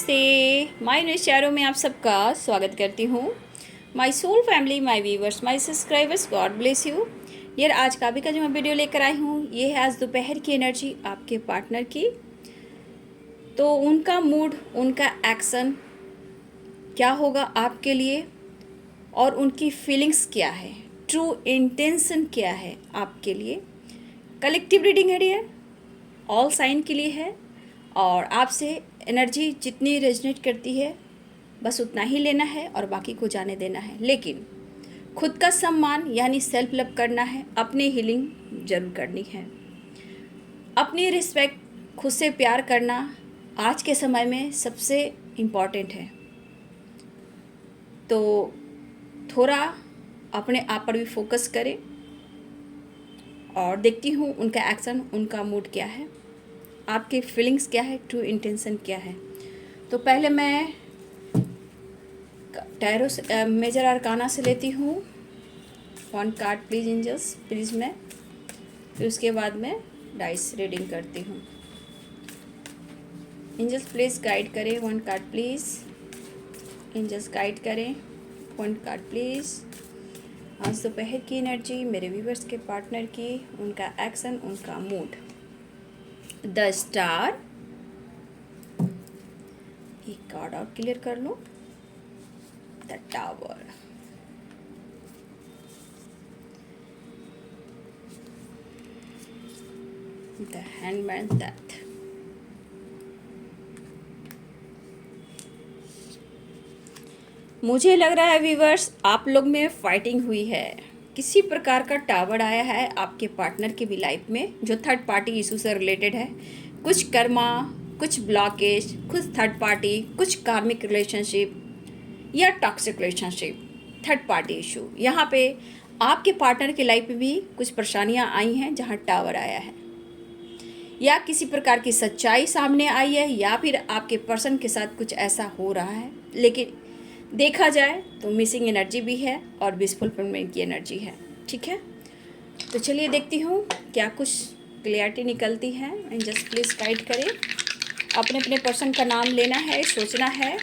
नमस्ते। My news channel में आप सबका स्वागत करती हूँ। My soul family, my viewers, my subscribers, God bless you. यार आज का भी का जो मैं वीडियो लेकर आई हूँ, ये है आज दोपहर की एनर्जी आपके पार्टनर की। तो उनका मूड, उनका एक्शन क्या होगा आपके लिए और उनकी फीलिंग्स क्या है, ट्रू इंटेंशन क्या है आपके लिए। कलेक्टिव रीडिंग है डियर, ऑल साइन के लिए है और आपसे एनर्जी जितनी रेजनेट करती है बस उतना ही लेना है और बाकी को जाने देना है। लेकिन खुद का सम्मान यानी सेल्फ लव करना है, अपनी हीलिंग जरूर करनी है, अपनी रिस्पेक्ट, खुद से प्यार करना आज के समय में सबसे इम्पॉर्टेंट है। तो थोड़ा अपने आप पर भी फोकस करें और देखती हूँ उनका एक्शन, उनका मूड क्या है, आपके फीलिंग्स क्या है, ट्रू इंटेंशन क्या है। तो पहले मैं टैरो से मेजर अरकाना से लेती हूँ 1 कार्ड प्लीज़ एंजल्स, प्लीज़ मैं, फिर उसके बाद मैं डाइस रीडिंग करती हूँ। एंजल्स प्लीज़ गाइड करें 1 कार्ड प्लीज़। एंजल्स गाइड करें 1 कार्ड प्लीज़। आज दोपहर की एनर्जी मेरे व्यूवर्स के पार्टनर की, उनका एक्शन, उनका मूड। द स्टार, एक कार्ड और क्लियर कर लो। The tower, the hanged man, death. मुझे लग रहा है व्यूवर्स आप लोग में फाइटिंग हुई है, किसी प्रकार का टावर आया है आपके पार्टनर की भी लाइफ में जो थर्ड पार्टी इशू से रिलेटेड है। कुछ कर्मा, कुछ ब्लॉकेज, कुछ थर्ड पार्टी, कुछ कार्मिक रिलेशनशिप या toxic relationship, third party issue. यहाँ पे आपके पार्टनर की लाइफ में भी कुछ परेशानियाँ आई हैं जहाँ टावर आया है, या किसी प्रकार की सच्चाई सामने आई है, या फिर आपके पर्सन के साथ कुछ ऐसा हो रहा है। लेकिन देखा जाए तो मिसिंग एनर्जी भी है और विश फुलफिलमेंट की एनर्जी है। ठीक है, तो चलिए देखती हूँ क्या कुछ क्लियरिटी निकलती है। एंड जस्ट प्लीज़ गाइड करें, अपने अपने पर्सन का नाम लेना है, सोचना है।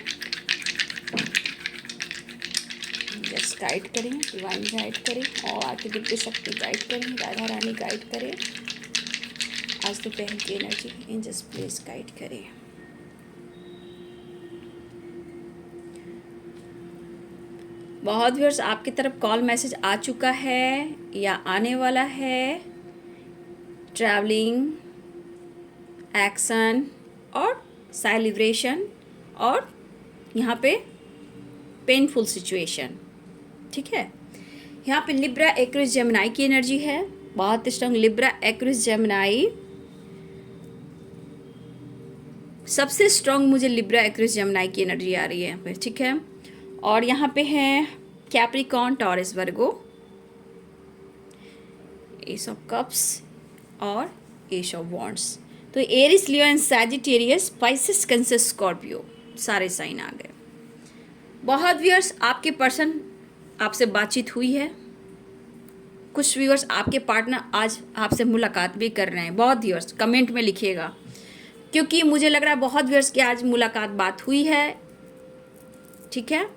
जस्ट गाइड करें, डिवाइन गाइड करें और आके दिव्य शक्ति गाइड करें, राधा रानी गाइड करें आज दोपहर की energy. And just please guide करें। बहुत व्यूअर्स आपकी तरफ कॉल मैसेज आ चुका है या आने वाला है। ट्रैवलिंग, एक्शन और सेलिब्रेशन और यहाँ पे पेनफुल सिचुएशन। ठीक है, यहाँ पे लिब्रा एक्विरिस जेमिनी की एनर्जी है, बहुत स्ट्रांग लिब्रा एक्विरिस जेमिनी। सबसे स्ट्रांग मुझे लिब्रा एक्विरिस जेमिनी की एनर्जी आ रही है यहाँ पे। ठीक है, और यहाँ पे है Capricorn, Taurus, Virgo, ace of cups और एस ऑफ वॉन्ड्स। तो Aries, Leo and Sagittarius, Pisces, Cancer, Scorpio, सारे साइन आ गए। बहुत व्यूअर्स आपके पर्सन आपसे बातचीत हुई है, कुछ व्यूअर्स आपके पार्टनर आज आपसे मुलाकात भी कर रहे हैं। बहुत व्यूअर्स कमेंट में लिखिएगा, क्योंकि मुझे लग रहा है बहुत व्यूअर्स की आज मुलाकात बात हुई है। ठीक है,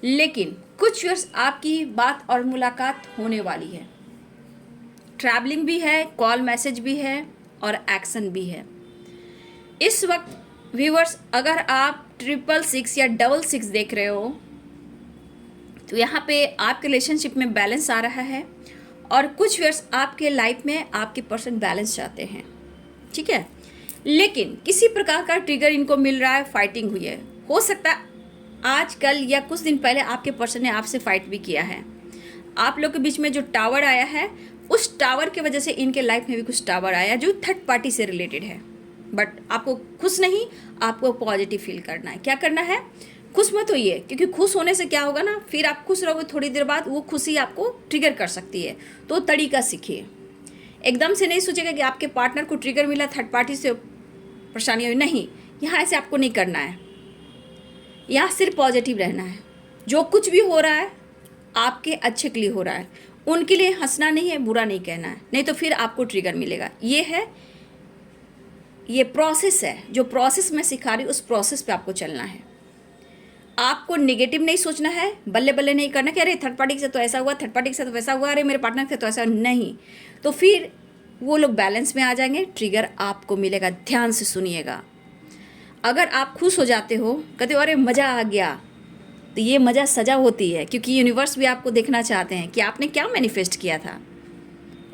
लेकिन कुछ व्यूअर्स आपकी बात और मुलाकात होने वाली है। ट्रैवलिंग भी है, कॉल मैसेज भी है और एक्शन भी है। इस वक्त व्यूअर्स अगर आप 666 या 66 देख रहे हो तो यहाँ पे आपके रिलेशनशिप में बैलेंस आ रहा है और कुछ व्यूअर्स आपके लाइफ में आपके पर्सन बैलेंस चाहते हैं। ठीक है, लेकिन किसी प्रकार का ट्रिगर इनको मिल रहा है, फाइटिंग हुई है। हो सकता है आज कल या कुछ दिन पहले आपके पर्सन ने आपसे फाइट भी किया है। आप लोग के बीच में जो टावर आया है, उस टावर की वजह से इनके लाइफ में भी कुछ टावर आया जो थर्ड पार्टी से रिलेटेड है। बट आपको खुश नहीं, आपको पॉजिटिव फील करना है। क्या करना है, खुश मत होइए, क्योंकि खुश होने से क्या होगा ना, फिर आप खुश रहोगे, थोड़ी देर बाद वो खुशी आपको ट्रिगर कर सकती है। तो तरीका सीखिए, एकदम से नहीं सोचेगा कि आपके पार्टनर को ट्रिगर मिला, थर्ड पार्टी से परेशानी हुई, नहीं, यहाँ ऐसे आपको नहीं करना है। यहाँ सिर्फ पॉजिटिव रहना है। जो कुछ भी हो रहा है आपके अच्छे के लिए हो रहा है, उनके लिए हंसना नहीं है, बुरा नहीं कहना है, नहीं तो फिर आपको ट्रिगर मिलेगा। ये है ये प्रोसेस है, जो प्रोसेस मैं सिखा रही हूँ उस प्रोसेस पे आपको चलना है। आपको नेगेटिव नहीं सोचना है, बल्ले बल्ले नहीं करना कि अरे थर्ड पार्टी से तो ऐसा हुआ, थर्ड पार्टी से तो वैसा हुआ, अरे मेरे पार्टनर से तो ऐसा नहीं। तो फिर वो लोग बैलेंस में आ जाएंगे, ट्रिगर आपको मिलेगा। ध्यान से सुनिएगा। अगर आप खुश हो जाते हो, कहते हो अरे मज़ा आ गया, तो ये मज़ा सजा होती है, क्योंकि यूनिवर्स भी आपको देखना चाहते हैं कि आपने क्या मैनिफेस्ट किया था।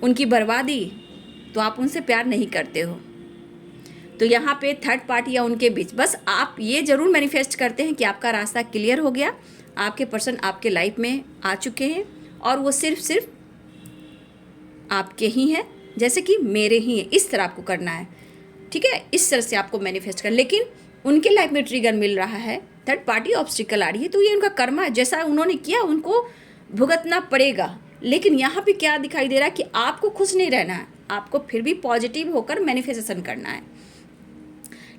उनकी बर्बादी, तो आप उनसे प्यार नहीं करते हो। तो यहाँ पे थर्ड पार्टी या उनके बीच बस आप ये ज़रूर मैनिफेस्ट करते हैं कि आपका रास्ता क्लियर हो गया, आपके पर्सन आपके लाइफ में आ चुके हैं और वो सिर्फ आपके ही हैं, जैसे कि मेरे ही हैं। इस तरह आपको करना है, ठीक है। इस तरह से आपको मैनिफेस्ट कर। लेकिन उनके लाइफ में ट्रिगर मिल रहा है, थर्ड पार्टी ऑब्स्टिकल आ रही है, तो ये उनका कर्म है। जैसा उन्होंने किया उनको भुगतना पड़ेगा। लेकिन यहाँ पे क्या दिखाई दे रहा है कि आपको खुश नहीं रहना है, आपको फिर भी पॉजिटिव होकर मैनिफेस्टेशन करना है।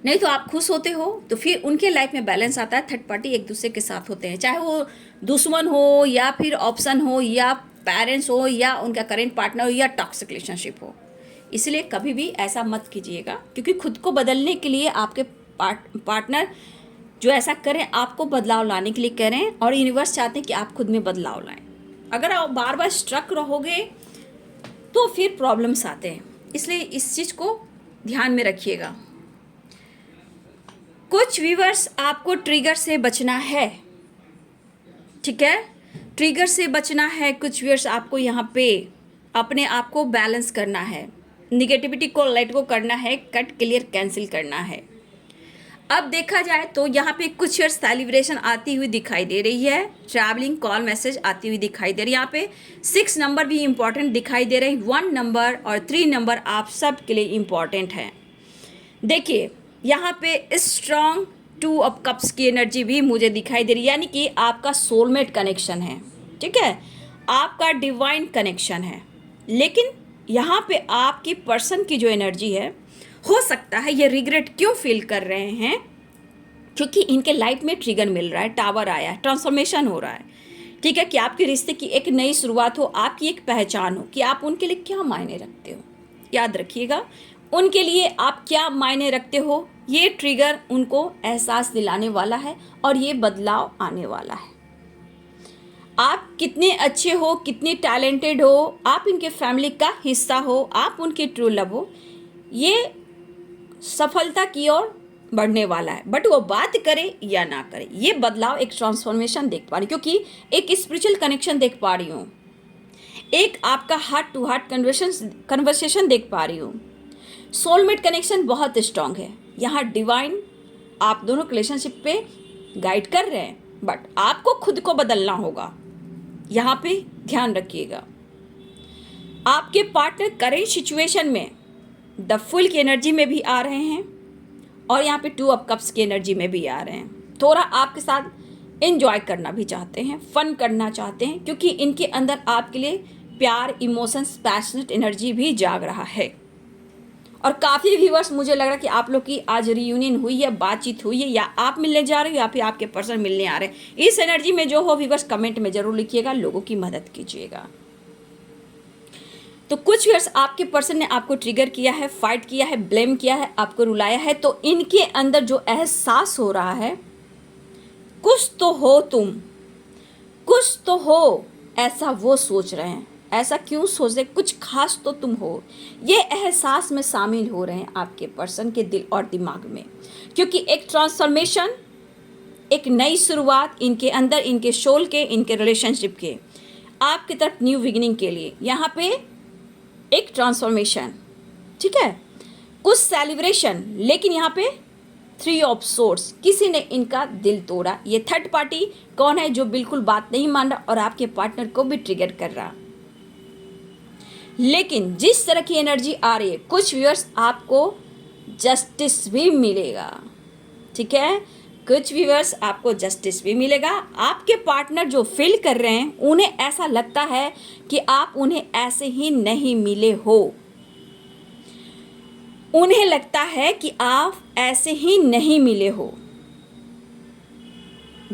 नहीं तो आप खुश होते हो तो फिर उनके लाइफ में बैलेंस आता है। थर्ड पार्टी एक दूसरे के साथ होते हैं, चाहे वो दुश्मन हो या फिर ऑप्शन हो या पेरेंट्स हो या उनका करेंट पार्टनर हो या टॉक्सिक रिलेशनशिप हो। इसलिए कभी भी ऐसा मत कीजिएगा, क्योंकि खुद को बदलने के लिए आपके पार्टनर जो ऐसा करें, आपको बदलाव लाने के लिए करें, और यूनिवर्स चाहते हैं कि आप खुद में बदलाव लाएं। अगर आप बार बार स्ट्रक रहोगे तो फिर प्रॉब्लम्स आते हैं। इसलिए इस चीज़ को ध्यान में रखिएगा। कुछ व्यूअर्स आपको ट्रिगर से बचना है, ठीक है, ट्रिगर से बचना है। कुछ व्यूअर्स आपको यहाँ पे अपने आप को बैलेंस करना है, निगेटिविटी को लेट गो करना है, कट क्लियर कैंसिल करना है। अब देखा जाए तो यहाँ पे कुछ व्यूअर्स सेलिब्रेशन आती हुई दिखाई दे रही है, ट्रैवलिंग कॉल मैसेज आती हुई दिखाई दे रही है। यहाँ पे 6 नंबर भी इम्पॉर्टेंट दिखाई दे रहे हैं। 1 नंबर और 3 नंबर आप सब के लिए इम्पॉर्टेंट है। देखिए यहाँ पे स्ट्रॉन्ग 2 ऑफ कप्स की एनर्जी भी मुझे दिखाई दे रही है, यानी कि आपका सोलमेट कनेक्शन है, ठीक है, आपका डिवाइन कनेक्शन है। लेकिन यहाँ पे आपकी पर्सन की जो एनर्जी है, हो सकता है ये रिग्रेट क्यों फील कर रहे हैं, क्योंकि इनके लाइफ में ट्रिगर मिल रहा है, टावर आया है, ट्रांसफॉर्मेशन हो रहा है, ठीक है, कि आपके रिश्ते की एक नई शुरुआत हो, आपकी एक पहचान हो कि आप उनके लिए क्या मायने रखते हो। याद रखिएगा, उनके लिए आप क्या मायने रखते हो, ये ट्रिगर उनको एहसास दिलाने वाला है और ये बदलाव आने वाला है। आप कितने अच्छे हो, कितने टैलेंटेड हो, आप इनके फैमिली का हिस्सा हो, आप उनके ट्रू लव हो, ये सफलता की ओर बढ़ने वाला है। बट वो बात करे या ना करे, ये बदलाव, एक ट्रांसफॉर्मेशन देख पा रही, क्योंकि एक स्पिरिचुअल कनेक्शन देख पा रही हूँ, एक आपका हार्ट टू हार्ट कन्वर्सेशन देख पा रही हूँ। सोलमेट कनेक्शन बहुत स्ट्रांग है। यहाँ डिवाइन आप दोनों रिलेशनशिप पे गाइड कर रहे हैं, बट आपको खुद को बदलना होगा। यहाँ पे ध्यान रखिएगा। आपके पार्टनर करेंट सिचुएशन में द फुल की एनर्जी में भी आ रहे हैं और यहाँ पे 2 ऑफ कप्स की एनर्जी में भी आ रहे हैं। थोड़ा आपके साथ एंजॉय करना भी चाहते हैं, फन करना चाहते हैं, क्योंकि इनके अंदर आपके लिए प्यार, इमोशंस, पैशनेट एनर्जी भी जाग रहा है। और काफ़ी व्यूअर्स मुझे लग रहा है कि आप लोग की आज रियूनियन हुई है, बातचीत हुई है, या आप मिलने जा रहे हो या फिर आपके पर्सन मिलने आ रहे हैं। इस एनर्जी में जो हो व्यूअर्स कमेंट में जरूर लिखिएगा, लोगों की मदद कीजिएगा। तो कुछ व्यूअर्स आपके पर्सन ने आपको ट्रिगर किया है, फाइट किया है, ब्लेम किया है, आपको रुलाया है, तो इनके अंदर जो एहसास हो रहा है, कुछ तो हो तुम, कुछ तो हो, ऐसा वो सोच रहे हैं। ऐसा क्यों सोच रहे, कुछ खास तो तुम हो, ये एहसास में शामिल हो रहे हैं आपके पर्सन के दिल और दिमाग में, क्योंकि एक ट्रांसफॉर्मेशन, एक नई शुरुआत इनके अंदर, इनके सोल के, इनके रिलेशनशिप के, आपकी तरफ न्यू बिगिनिंग के लिए यहाँ पे एक ट्रांसफॉर्मेशन, ठीक है, कुछ सेलिब्रेशन। लेकिन यहाँ पे 3 ऑफ सोर्ड्स, किसी ने इनका दिल तोड़ा। ये थर्ड पार्टी कौन है जो बिल्कुल बात नहीं मान रहा और आपके पार्टनर को भी ट्रिगर कर रहा। लेकिन जिस तरह की एनर्जी आ रही है, कुछ व्यूअर्स आपको जस्टिस भी मिलेगा, ठीक है, कुछ व्यूअर्स आपको जस्टिस भी मिलेगा। आपके पार्टनर जो फील कर रहे हैं, उन्हें ऐसा लगता है कि आप उन्हें ऐसे ही नहीं मिले हो, उन्हें लगता है कि आप ऐसे ही नहीं मिले हो।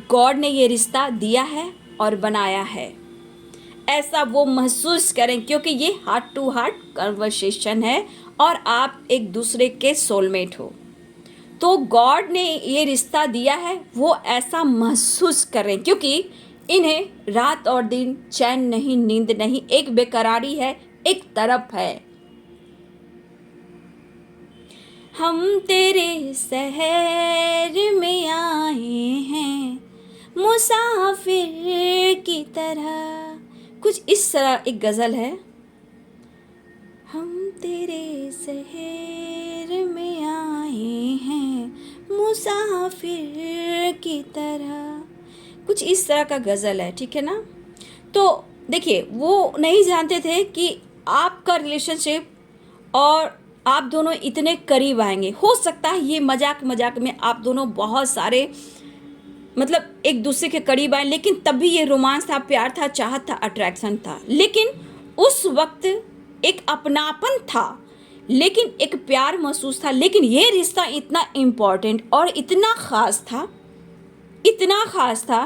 गॉड ने ये रिश्ता दिया है और बनाया है, ऐसा वो महसूस करें, क्योंकि ये हार्ट टू हार्ट कन्वर्सेशन है और आप एक दूसरे के सोलमेट हो। तो गॉड ने ये रिश्ता दिया है, वो ऐसा महसूस करें, क्योंकि इन्हें रात और दिन चैन नहीं, नींद नहीं, एक बेकरारी है, एक तरफ है। हम तेरे शहर में आए हैं मुसाफिर की तरह, कुछ इस तरह एक गज़ल है। हम तेरे शहर में आए हैं मुसाफिर की तरह, कुछ इस तरह का गज़ल है, ठीक है ना। तो देखिए, वो नहीं जानते थे कि आपका रिलेशनशिप और आप दोनों इतने करीब आएंगे। हो सकता है ये मजाक मजाक में आप दोनों बहुत सारे मतलब एक दूसरे के करीब आए, लेकिन तब भी ये रोमांस था, प्यार था, चाहत था, अट्रैक्शन था। लेकिन उस वक्त एक अपनापन था, लेकिन एक प्यार महसूस था। लेकिन ये रिश्ता इतना इम्पोर्टेंट और इतना ख़ास था, इतना ख़ास था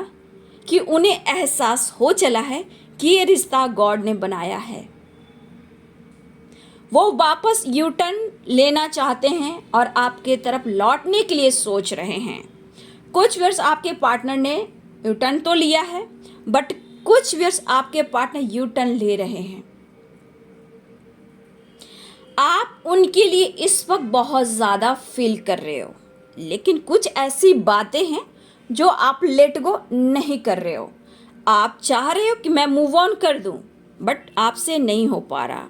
कि उन्हें एहसास हो चला है कि ये रिश्ता गॉड ने बनाया है। वो वापस यू टर्न लेना चाहते हैं और आपके तरफ लौटने के लिए सोच रहे हैं। कुछ वर्ष आपके पार्टनर ने यू टर्न तो लिया है, बट कुछ वर्ष आपके पार्टनर यू टर्न ले रहे हैं। आप उनके लिए इस वक्त बहुत ज़्यादा फील कर रहे हो, लेकिन कुछ ऐसी बातें हैं जो आप लेट गो नहीं कर रहे हो। आप चाह रहे हो कि मैं मूव ऑन कर दूं, बट आपसे नहीं हो पा रहा,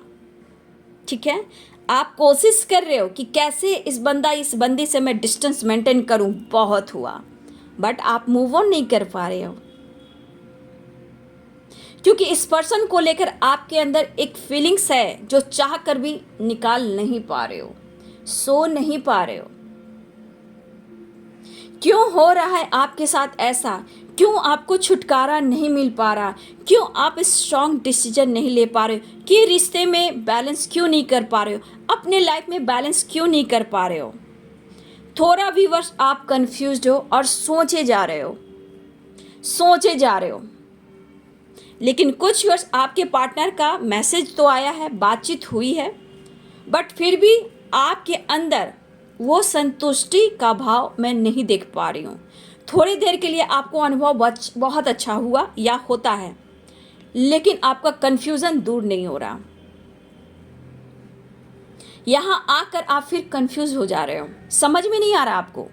ठीक है। आप कोशिश कर रहे हो कि कैसे इस बंदी से मैं डिस्टेंस मेंटेन करूं, बहुत हुआ, बट आप मूव ऑन नहीं कर पा रहे हो, क्योंकि इस पर्सन को लेकर आपके अंदर एक फीलिंग्स है जो चाह कर भी निकाल नहीं पा रहे हो, सो नहीं पा रहे हो। क्यों हो रहा है आपके साथ ऐसा? क्यों आपको छुटकारा नहीं मिल पा रहा? क्यों आप स्ट्रॉन्ग डिसीजन नहीं ले पा रहे हो? कि रिश्ते में बैलेंस क्यों नहीं कर पा रहे हो? अपने लाइफ में बैलेंस क्यों नहीं कर पा रहे हो? थोड़ा भी वर्ष आप कंफ्यूज्ड हो और सोचे जा रहे हो। लेकिन कुछ वर्ष आपके पार्टनर का मैसेज तो आया है, बातचीत हुई है, बट फिर भी आपके अंदर वो संतुष्टि का भाव मैं नहीं देख पा रही हूँ। थोड़ी देर के लिए आपको अनुभव बहुत अच्छा हुआ या होता है, लेकिन आपका कन्फ्यूज़न दूर नहीं हो रहा। यहाँ आकर आप फिर कंफ्यूज हो जा रहे हो, समझ में नहीं आ रहा आपको।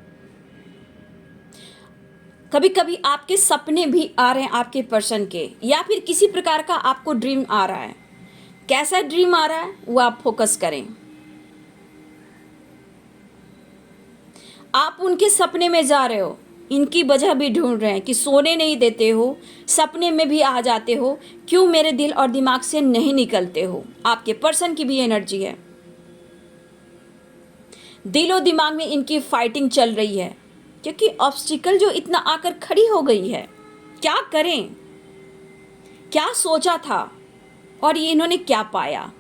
कभी कभी आपके सपने भी आ रहे हैं आपके पर्सन के, या फिर किसी प्रकार का आपको ड्रीम आ रहा है। कैसा ड्रीम आ रहा है वो आप फोकस करें। आप उनके सपने में जा रहे हो, इनकी वजह भी ढूंढ रहे हैं कि सोने नहीं देते हो, सपने में भी आ जाते हो, क्यों मेरे दिल और दिमाग से नहीं निकलते हो। आपके पर्सन की भी एनर्जी है, दिलो दिमाग में इनकी फाइटिंग चल रही है, क्योंकि ऑब्स्टिकल जो इतना आकर खड़ी हो गई है। क्या करें, क्या सोचा था और ये इन्होंने क्या पाया?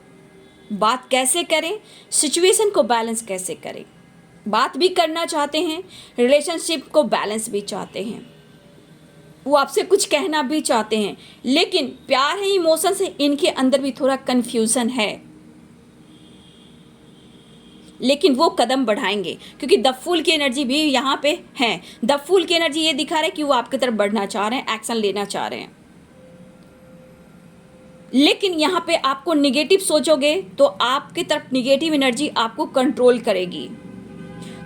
बात कैसे करें, सिचुएशन को बैलेंस कैसे करें? बात भी करना चाहते हैं, रिलेशनशिप को बैलेंस भी चाहते हैं, वो आपसे कुछ कहना भी चाहते हैं, लेकिन प्यार है, इमोशन से इनके अंदर भी थोड़ा कंफ्यूजन है। लेकिन वो कदम बढ़ाएंगे, क्योंकि द फूल की एनर्जी भी यहाँ पे है। द फूल की एनर्जी ये दिखा रहा है कि वो आपकी तरफ बढ़ना चाह रहे हैं, एक्शन लेना चाह रहे हैं। लेकिन यहाँ पे आपको निगेटिव सोचोगे तो आपकी तरफ निगेटिव एनर्जी आपको कंट्रोल करेगी।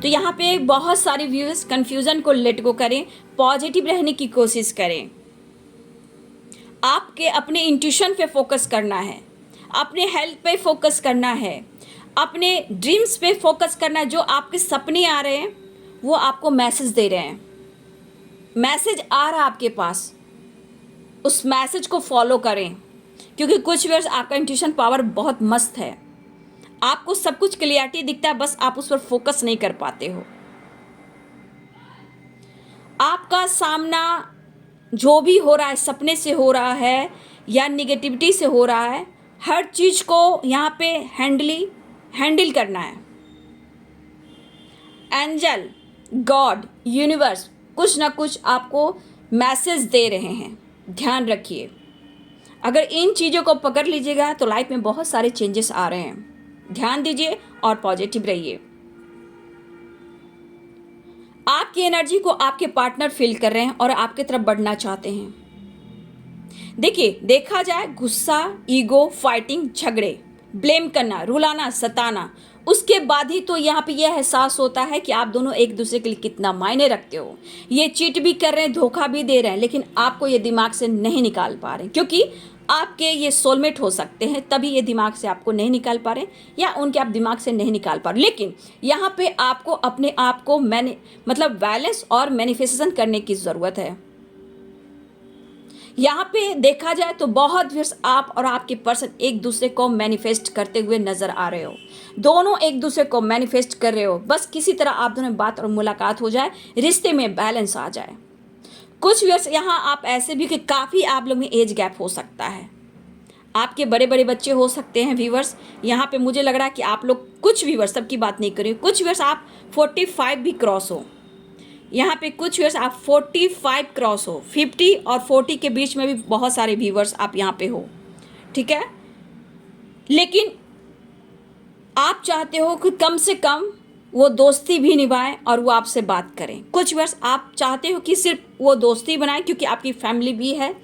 तो यहाँ पे बहुत सारे व्यूअर्स कंफ्यूजन को लेट गो करें, पॉजिटिव रहने की कोशिश करें। आपके अपने इंट्यूशन पे फोकस करना है, अपने हेल्थ पे फोकस करना है, अपने ड्रीम्स पे फोकस करना है। जो आपके सपने आ रहे हैं वो आपको मैसेज दे रहे हैं, मैसेज आ रहा है आपके पास, उस मैसेज को फॉलो करें, क्योंकि कुछ वर्ष आपका इंट्यूशन पावर बहुत मस्त है। आपको सब कुछ क्लियरिटी दिखता है, बस आप उस पर फोकस नहीं कर पाते हो। आपका सामना जो भी हो रहा है, सपने से हो रहा है या निगेटिविटी से हो रहा है, हर चीज़ को यहाँ पे हैंडल करना है। एंजल, गॉड, यूनिवर्स कुछ ना कुछ आपको मैसेज दे रहे हैं, ध्यान रखिए। अगर इन चीज़ों को पकड़ लीजिएगा तो लाइफ में बहुत सारे चेंजेस आ रहे हैं, ध्यान दीजिए और पॉजिटिव रहिए। आपकी एनर्जी को आपके पार्टनर फील कर रहे हैं और आपकी तरफ बढ़ना चाहते हैं। देखिए, देखा जाए गुस्सा, ईगो, फाइटिंग, झगड़े, ब्लेम करना, रुलाना, सताना, उसके बाद ही तो यहाँ पे यह एहसास होता है कि आप दोनों एक दूसरे के लिए कितना मायने रखते हो। ये चीट भी कर रहे हैं, धोखा भी दे रहे हैं, लेकिन आपको ये दिमाग से नहीं निकाल पा रहे, क्योंकि आपके ये सोलमेट हो सकते हैं, तभी ये दिमाग से आपको नहीं निकाल पा रहे, या उनके आप दिमाग से नहीं निकाल पा रहे। लेकिन यहाँ पे आपको अपने आप को मतलब बैलेंस और मैनिफेस्टेशन करने की ज़रूरत है। यहाँ पे देखा जाए तो बहुत व्यर्थ आप और आपके पर्सन एक दूसरे को मैनिफेस्ट करते हुए नजर आ रहे हो। दोनों एक दूसरे को मैनिफेस्ट कर रहे हो, बस किसी तरह आप दोनों बात और मुलाकात हो जाए, रिश्ते में बैलेंस आ जाए। कुछ व्यर्थ यहाँ आप ऐसे भी कि काफ़ी आप लोग में एज गैप हो सकता है, आपके बड़े बड़े बच्चे हो सकते हैं व्यूवर्स। यहाँ पे मुझे लग रहा है कि आप लोग कुछ व्यूवर्स, सबकी बात नहीं करें, कुछ व्यूवर्स आप 45 भी क्रॉस हो। यहाँ पे कुछ व्यूअर्स आप 45 क्रॉस हो, 50 और 40 के बीच में भी बहुत सारे व्यूअर्स आप यहाँ पे हो, ठीक है। लेकिन आप चाहते हो कि कम से कम वो दोस्ती भी निभाएं और वो आपसे बात करें। कुछ व्यूअर्स आप चाहते हो कि सिर्फ वो दोस्ती बनाएं क्योंकि आपकी फैमिली भी है।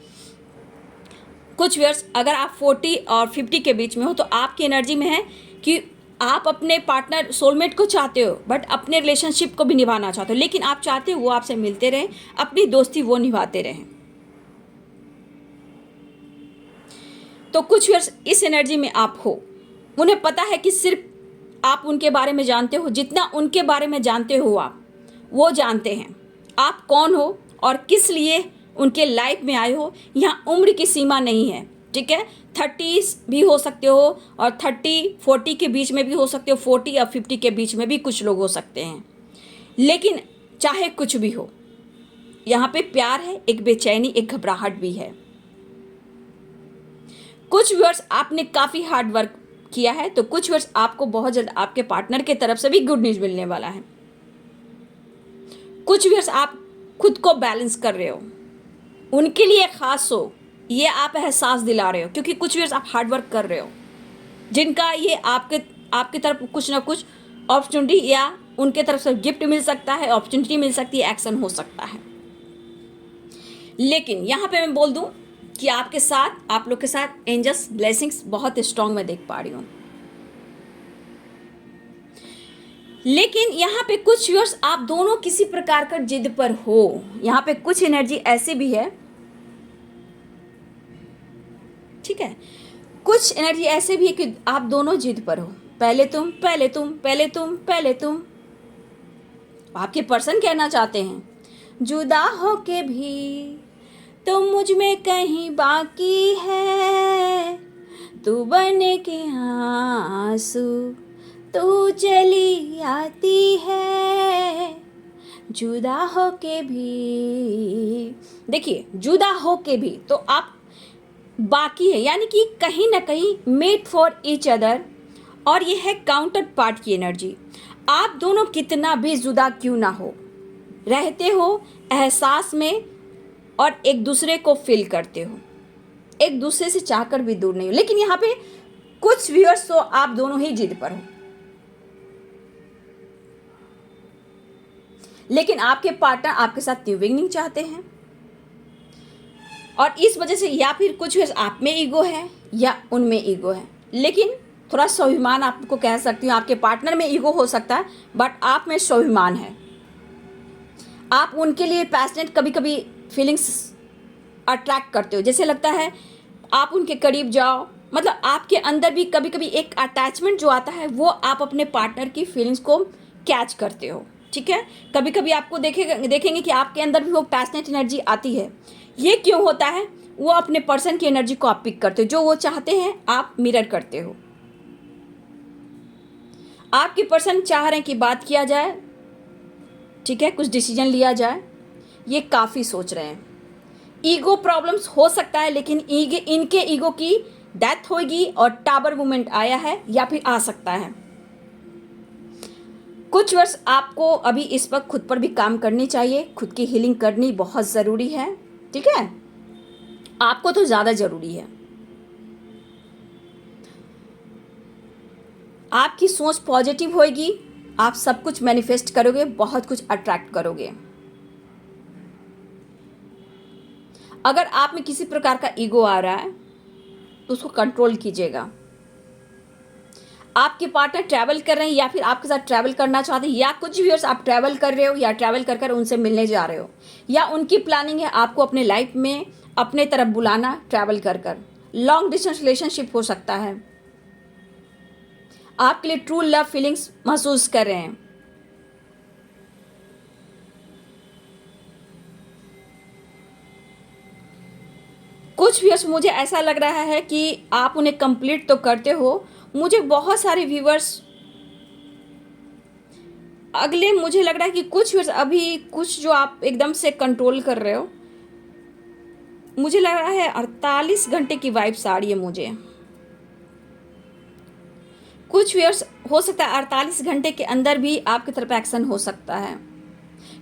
कुछ व्यूअर्स अगर आप 40 और 50 के बीच में हो तो आपकी एनर्जी में है कि आप अपने पार्टनर सोलमेट को चाहते हो, बट अपने रिलेशनशिप को भी निभाना चाहते हो, लेकिन आप चाहते हो वो आपसे मिलते रहें, अपनी दोस्ती वो निभाते रहें। तो कुछ व्यूअर्स इस एनर्जी में आप हो, उन्हें पता है कि सिर्फ आप उनके बारे में जानते हो, जितना उनके बारे में जानते हो आप, वो जानते हैं आप कौन हो और किस लिए उनके लाइफ में आए हो। यहाँ उम्र की सीमा नहीं है, ठीक है। 30 भी हो सकते हो और 30-40 के बीच में भी हो सकते हो, 40 या 50 के बीच में भी कुछ लोग हो सकते हैं। लेकिन चाहे कुछ भी हो, यहाँ पे प्यार है, एक बेचैनी, एक घबराहट भी है। कुछ व्यूअर्स आपने काफ़ी हार्ड वर्क किया है, तो कुछ व्यूअर्स आपको बहुत जल्द आपके पार्टनर की तरफ से भी गुड न्यूज़ मिलने वाला है। कुछ व्यूअर्स आप खुद को बैलेंस कर रहे हो, उनके लिए खास हो, ये आप एहसास दिला रहे हो, क्योंकि कुछ व्यूअर्स आप हार्ड वर्क कर रहे हो, जिनका ये आपके तरफ कुछ ना कुछ अपॉर्चुनिटी या उनके तरफ से गिफ्ट मिल सकता है, अपॉर्चुनिटी मिल सकती है, एक्शन हो सकता है। लेकिन यहाँ पे मैं बोल दूँ कि आपके साथ, आप लोग के साथ एंजल्स ब्लेसिंग्स बहुत स्ट्रांग मैं देख पा रही हूँ। लेकिन यहाँ पे कुछ व्यूअर्स आप दोनों किसी प्रकार का जिद पर हो। यहाँ पे कुछ एनर्जी ऐसे भी है, ठीक है, कुछ एनर्जी ऐसे भी है कि आप दोनों जिद पर हो, पहले तुम, पहले तुम, पहले तुम, पहले तुम। आपके पर्सन कहना चाहते हैं जुदा हो के भी तुम मुझ में कहीं बाकी है, तू बन के आंसू तू चली आती है, जुदा हो के भी। देखिए, जुदा हो के भी तो आप बाकी है, यानी कि कहीं ना कहीं मेड फॉर ईच अदर, और ये है काउंटर पार्ट की एनर्जी। आप दोनों कितना भी जुदा क्यों ना हो, रहते हो एहसास में और एक दूसरे को फील करते हो, एक दूसरे से चाहकर भी दूर नहीं हो। लेकिन यहाँ पे कुछ व्यूअर्स तो आप दोनों ही जिद पर हो, लेकिन आपके पार्टनर आपके साथ न्यू बिगिनिंग चाहते हैं, और इस वजह से या फिर कुछ आप में ईगो है या उनमें ईगो है। लेकिन थोड़ा स्वाभिमान आपको कह सकती हूँ, आपके पार्टनर में ईगो हो सकता है, बट आप में स्वाभिमान है। आप उनके लिए पैशनेट, कभी कभी फीलिंग्स अट्रैक्ट करते हो, जैसे लगता है आप उनके करीब जाओ, मतलब आपके अंदर भी कभी कभी एक अटैचमेंट जो आता है, वो आप अपने पार्टनर की फीलिंग्स को कैच करते हो, ठीक है। कभी कभी आपको देखेंगे कि आपके अंदर भी वो पैशनेट एनर्जी आती है। ये क्यों होता है? वो अपने पर्सन की एनर्जी को आप पिक करते हो, जो वो चाहते हैं आप मिरर करते हो। आपके पर्सन चाह रहे हैं कि बात किया जाए, ठीक है, कुछ डिसीजन लिया जाए, ये काफ़ी सोच रहे हैं। ईगो प्रॉब्लम्स हो सकता है, लेकिन इनके ईगो की डेथ होगी और टावर मूवमेंट आया है या फिर आ सकता है। कुछ वर्ष आपको अभी इस वक्त खुद पर भी काम करनी चाहिए, खुद की हीलिंग करनी बहुत ज़रूरी है, ठीक है, आपको तो ज़्यादा ज़रूरी है। आपकी सोच पॉजिटिव होएगी, आप सब कुछ मैनिफेस्ट करोगे, बहुत कुछ अट्रैक्ट करोगे। अगर आप में किसी प्रकार का ईगो आ रहा है तो उसको कंट्रोल कीजिएगा। आपके पार्टनर ट्रैवल कर रहे हैं या फिर आपके साथ ट्रैवल करना चाहते हैं, या कुछ व्यूअर्स आप ट्रैवल कर रहे हो या ट्रैवल कर कर उनसे मिलने जा रहे हो, या उनकी प्लानिंग है आपको अपने लाइफ में अपने तरफ बुलाना ट्रैवल कर कर। लॉन्ग डिस्टेंस रिलेशनशिप हो सकता है, आपके लिए ट्रू लव फीलिंग्स महसूस कर रहे हैं। कुछ व्यूअर्स मुझे ऐसा लग रहा है कि आप उन्हें कंप्लीट तो करते हो। मुझे बहुत सारे व्यूअर्स अगले, मुझे लग रहा है कि कुछ व्यूअर्स अभी कुछ जो आप एकदम से कंट्रोल कर रहे हो, मुझे लग रहा है 48 घंटे की वाइब्स आ रही है मुझे। कुछ व्यूअर्स हो सकता है 48 घंटे के अंदर भी आपकी तरफ एक्शन हो सकता है,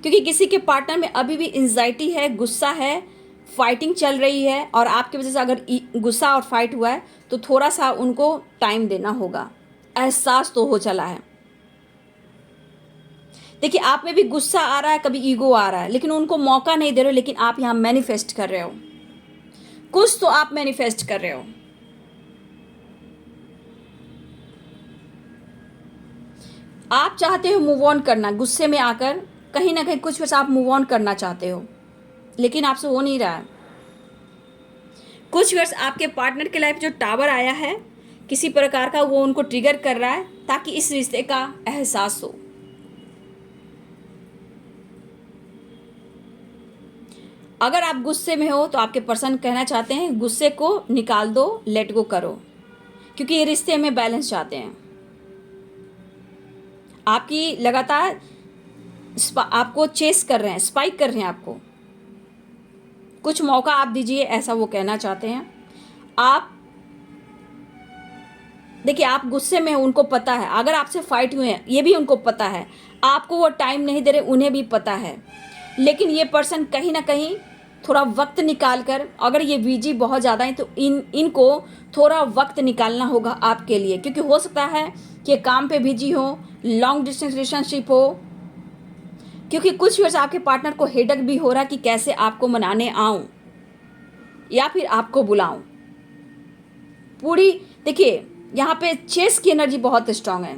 क्योंकि किसी के पार्टनर में अभी भी एंजाइटी है, गुस्सा है, फाइटिंग चल रही है, और आपकी वजह से अगर गुस्सा और फाइट हुआ है तो थोड़ा सा उनको टाइम देना होगा। एहसास तो हो चला है। देखिए, आप में भी गुस्सा आ रहा है, कभी ईगो आ रहा है, लेकिन उनको मौका नहीं दे रहे हो। लेकिन आप यहाँ मैनिफेस्ट कर रहे हो, कुछ तो आप मैनिफेस्ट कर रहे हो। आप चाहते हो मूव ऑन करना, गुस्से में आकर कहीं ना कहीं कुछ वैसा आप मूव ऑन करना चाहते हो, लेकिन आपसे हो नहीं रहा है। कुछ वर्ष आपके पार्टनर के लाइफ जो टावर आया है किसी प्रकार का, वो उनको ट्रिगर कर रहा है ताकि इस रिश्ते का एहसास हो। अगर आप गुस्से में हो तो आपके पर्सन कहना चाहते हैं गुस्से को निकाल दो, लेट गो करो, क्योंकि ये रिश्ते में बैलेंस चाहते हैं। आपकी लगातार आपको चेस कर रहे हैं, स्पाइक कर रहे हैं आपको। कुछ मौका आप दीजिए, ऐसा वो कहना चाहते हैं। आप देखिए, आप गुस्से में, उनको पता है अगर आपसे फाइट हुए हैं, ये भी उनको पता है। आपको वो टाइम नहीं दे रहे, उन्हें भी पता है। लेकिन ये पर्सन कहीं ना कहीं थोड़ा वक्त निकाल कर, अगर ये बिजी बहुत ज़्यादा है तो इनको थोड़ा वक्त निकालना होगा आपके लिए, क्योंकि हो सकता है कि काम पे बिजी हो, लॉन्ग डिस्टेंस रिलेशनशिप हो, क्योंकि कुछ वर्ष आपके पार्टनर को हेडक भी हो रहा कि कैसे आपको मनाने आऊं या फिर आपको बुलाऊं। पूरी देखिए, यहाँ पे चेस की एनर्जी बहुत स्ट्रांग है।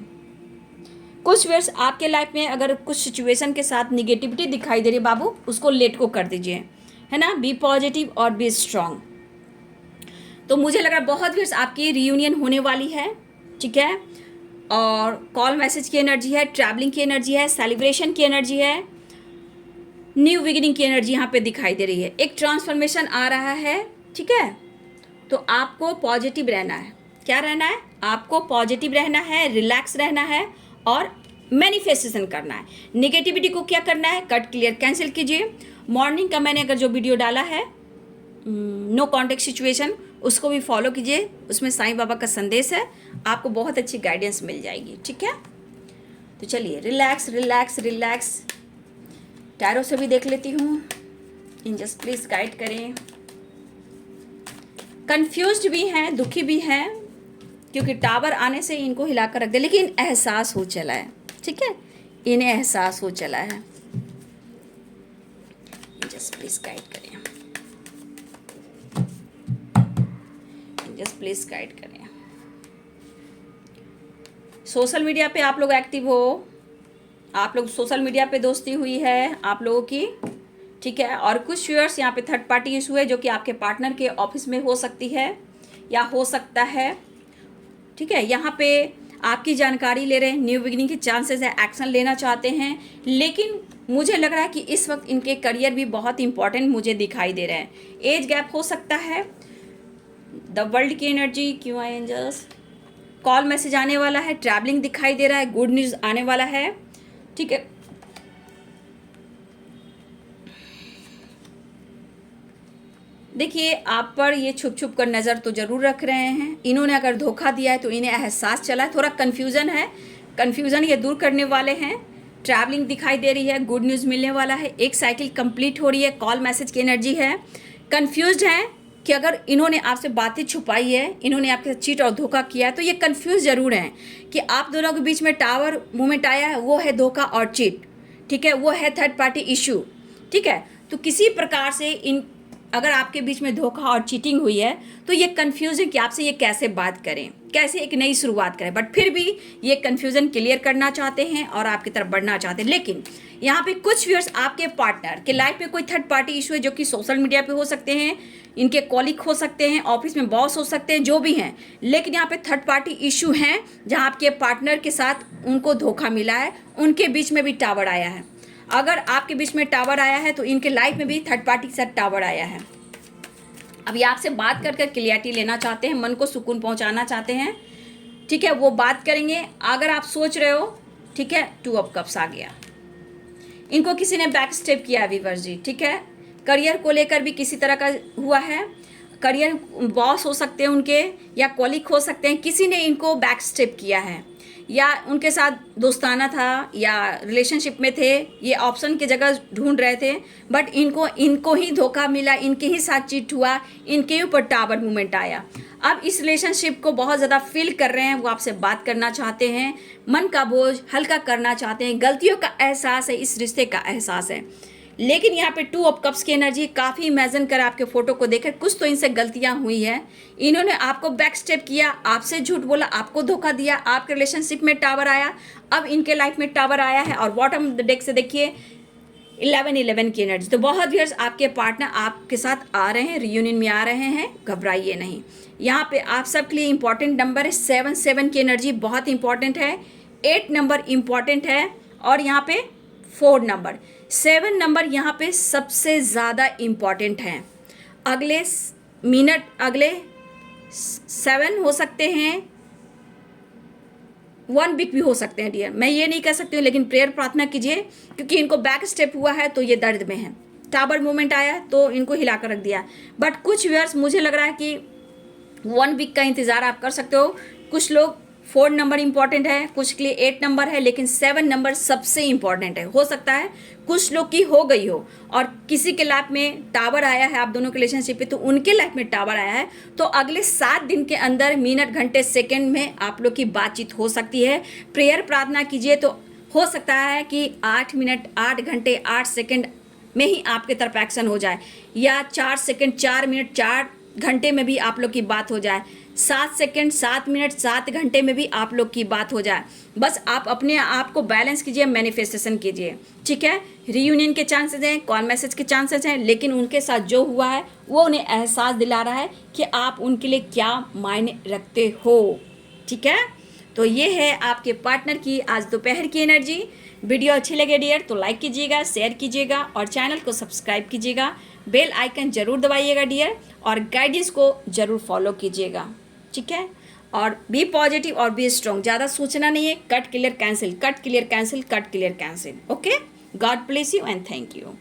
कुछ वर्ष आपके लाइफ में अगर कुछ सिचुएशन के साथ निगेटिविटी दिखाई दे रही है, बाबू उसको लेट को कर दीजिए, है ना। बी पॉजिटिव और बी स्ट्रांग। तो मुझे लग रहा है बहुत वर्ष आपकी रियूनियन होने वाली है, ठीक है। और कॉल मैसेज की एनर्जी है, ट्रैवलिंग की एनर्जी है, सेलिब्रेशन की एनर्जी है, न्यू बिगिनिंग की एनर्जी यहाँ पे दिखाई दे रही है। एक ट्रांसफॉर्मेशन आ रहा है, ठीक है। तो आपको पॉजिटिव रहना है। क्या रहना है? आपको पॉजिटिव रहना है, रिलैक्स रहना है और मैनिफेस्टेशन करना है। नेगेटिविटी को क्या करना है? कट, क्लियर, कैंसिल कीजिए। मॉर्निंग का मैंने अगर जो वीडियो डाला है नो कॉन्टेक्ट सिचुएशन, उसको भी फॉलो कीजिए। उसमें साईं बाबा का संदेश है, आपको बहुत अच्छी गाइडेंस मिल जाएगी, ठीक है। तो चलिए, रिलैक्स रिलैक्स रिलैक्स। टैरो से भी देख लेती हूँ, एंजल्स प्लीज गाइड करें। कंफ्यूज्ड भी हैं, दुखी भी हैं, क्योंकि टावर आने से इनको हिलाकर रख दे, लेकिन एहसास हो चला है, ठीक है। इन्हें एहसास हो चला है। जस्ट प्लीज गाइड करें, जस्ट प्लीज गाइड करें। सोशल मीडिया पे आप लोग एक्टिव हो, आप लोग सोशल मीडिया पे दोस्ती हुई है आप लोगों की, ठीक है। और कुछ व्यूअर्स यहाँ पे थर्ड पार्टी इशू है, जो कि आपके पार्टनर के ऑफिस में हो सकती है या हो सकता है, ठीक है। यहाँ पे आपकी जानकारी ले रहे हैं, न्यू बिगिनिंग के चांसेस है, एक्शन लेना चाहते हैं। लेकिन मुझे लग रहा है कि इस वक्त इनके करियर भी बहुत इंपॉर्टेंट मुझे दिखाई दे रहे हैं। एज गैप हो सकता है। द वर्ल्ड की एनर्जी, क्यों आए एंजल्स? कॉल मैसेज आने वाला है, ट्रैवलिंग दिखाई दे रहा है, गुड न्यूज़ आने वाला है, ठीक है। देखिए, आप पर ये छुप छुप कर नज़र तो ज़रूर रख रहे हैं। इन्होंने अगर धोखा दिया है तो इन्हें एहसास चला है, थोड़ा कन्फ्यूज़न है। कन्फ्यूज़न ये दूर करने वाले हैं। ट्रैवलिंग दिखाई दे रही है, गुड न्यूज़ मिलने वाला है, एक साइकिल कंप्लीट हो रही है, कॉल मैसेज की एनर्जी है। कन्फ्यूज्ड हैं कि अगर इन्होंने आपसे बातें छुपाई है, इन्होंने आपके साथ चीट और धोखा किया है, तो ये कंफ्यूज ज़रूर हैं कि आप दोनों के बीच में टावर मूवमेंट आया है, वो है धोखा और चीट, ठीक है, वो है थर्ड पार्टी इशू, ठीक है। तो किसी प्रकार से अगर आपके बीच में धोखा और चीटिंग हुई है तो ये कन्फ्यूज़न कि आपसे ये कैसे बात करें, कैसे एक नई शुरुआत करें, बट फिर भी ये कन्फ्यूज़न क्लियर करना चाहते हैं और आपकी तरफ बढ़ना चाहते हैं। लेकिन यहाँ पे कुछ व्यूअर्स आपके पार्टनर के लाइफ में कोई थर्ड पार्टी इशू है, जो कि सोशल मीडिया पे हो सकते हैं, इनके कॉलिग हो सकते हैं, ऑफिस में बॉस हो सकते हैं, जो भी हैं, लेकिन यहाँ पे थर्ड पार्टी इशू हैं जहाँ आपके पार्टनर के साथ उनको धोखा मिला है, उनके बीच में भी टावर आया है। अगर आपके बीच में टावर आया है तो इनके लाइफ में भी थर्ड पार्टी के साथ टावर आया है। अभी आपसे बात कर कर क्लियरिटी लेना चाहते हैं, मन को सुकून पहुंचाना चाहते हैं, ठीक है, वो बात करेंगे। अगर आप सोच रहे हो, ठीक है, 2 ऑफ कप्स आ गया, इनको किसी ने बैक स्टेप किया है वीवर जी, ठीक है, करियर को लेकर भी किसी तरह का हुआ है, करियर बॉस हो सकते हैं उनके या कॉलिग हो सकते हैं, किसी ने इनको बैक स्टेप किया है या उनके साथ दोस्ताना था या रिलेशनशिप में थे, ये ऑप्शन की जगह ढूंढ रहे थे, बट इनको ही धोखा मिला, इनके ही साथ चीट हुआ, इनके ऊपर टावर मूवमेंट आया। अब इस रिलेशनशिप को बहुत ज़्यादा फील कर रहे हैं, वो आपसे बात करना चाहते हैं, मन का बोझ हल्का करना चाहते हैं, गलतियों का एहसास है, इस रिश्ते का एहसास है। लेकिन यहाँ पे 2 ऑफ कप्स की एनर्जी काफ़ी इमेजिन कर आपके फोटो को देखकर कुछ तो इनसे गलतियाँ हुई है, इन्होंने आपको बैक स्टेप किया, आपसे झूठ बोला, आपको धोखा दिया, आपके रिलेशनशिप में टावर आया, अब इनके लाइफ में टावर आया है। और बॉटम ऑफ द डेक से देखिए 11-11 की एनर्जी। तो बहुत व्यूअर्स आपके पार्टनर आपके साथ आ रहे हैं, रियूनियन में आ रहे हैं, घबराइए नहीं। यहाँ पे आप सबके लिए इंपॉर्टेंट नंबर है 7 की एनर्जी बहुत इंपॉर्टेंट है, 8 नंबर इंपॉर्टेंट है, और यहाँ पे 4 नंबर, 7 नंबर यहाँ पे सबसे ज़्यादा इम्पॉर्टेंट हैं। अगले मिनट, अगले 7 हो सकते हैं, 1 वीक भी हो सकते हैं डियर, मैं ये नहीं कह सकती हूँ, लेकिन प्रेयर प्रार्थना कीजिए, क्योंकि इनको बैक स्टेप हुआ है तो ये दर्द में है, टावर मूवमेंट आया तो इनको हिला कर रख दिया। बट कुछ व्यूअर्स मुझे लग रहा है कि 1 वीक का इंतज़ार आप कर सकते हो। कुछ लोग 4 नंबर इंपॉर्टेंट है, कुछ के लिए 8 नंबर है, लेकिन 7 नंबर सबसे इंपॉर्टेंट है। हो सकता है कुछ लोग की हो गई हो और किसी के लाइफ में टावर आया है, आप दोनों के रिलेशनशिप पे, तो उनके लाइफ में टावर आया है, तो अगले 7 दिन के अंदर मिनट, घंटे, सेकंड में आप लोग की बातचीत हो सकती है। प्रेयर प्रार्थना कीजिए तो हो सकता है कि 8 मिनट, 8 घंटे, 8 सेकेंड में ही आपके तरफ एक्शन हो जाए, या 4 सेकेंड, 4 मिनट, 4 घंटे में भी आप लोग की बात हो जाए, 7 सेकेंड, 7 मिनट, 7 घंटे में भी आप लोग की बात हो जाए। बस आप अपने आप को बैलेंस कीजिए, मैनिफेस्टेशन कीजिए, ठीक है। रियूनियन के चांसेस हैं, कॉल मैसेज के चांसेस हैं, लेकिन उनके साथ जो हुआ है वो उन्हें एहसास दिला रहा है कि आप उनके लिए क्या मायने रखते हो, ठीक है। तो ये है आपके पार्टनर की आज दोपहर की एनर्जी। वीडियो अच्छी लगे डियर तो लाइक कीजिएगा, शेयर कीजिएगा और चैनल को सब्सक्राइब कीजिएगा, बेल आइकन जरूर दबाइएगा डियर, और गाइडेंस को जरूर फॉलो कीजिएगा, ठीक है। और बी पॉजिटिव और बी स्ट्रॉन्ग, ज़्यादा सोचना नहीं है, cut clear cancel, cut clear cancel, cut clear cancel, okay. God bless you and thank you.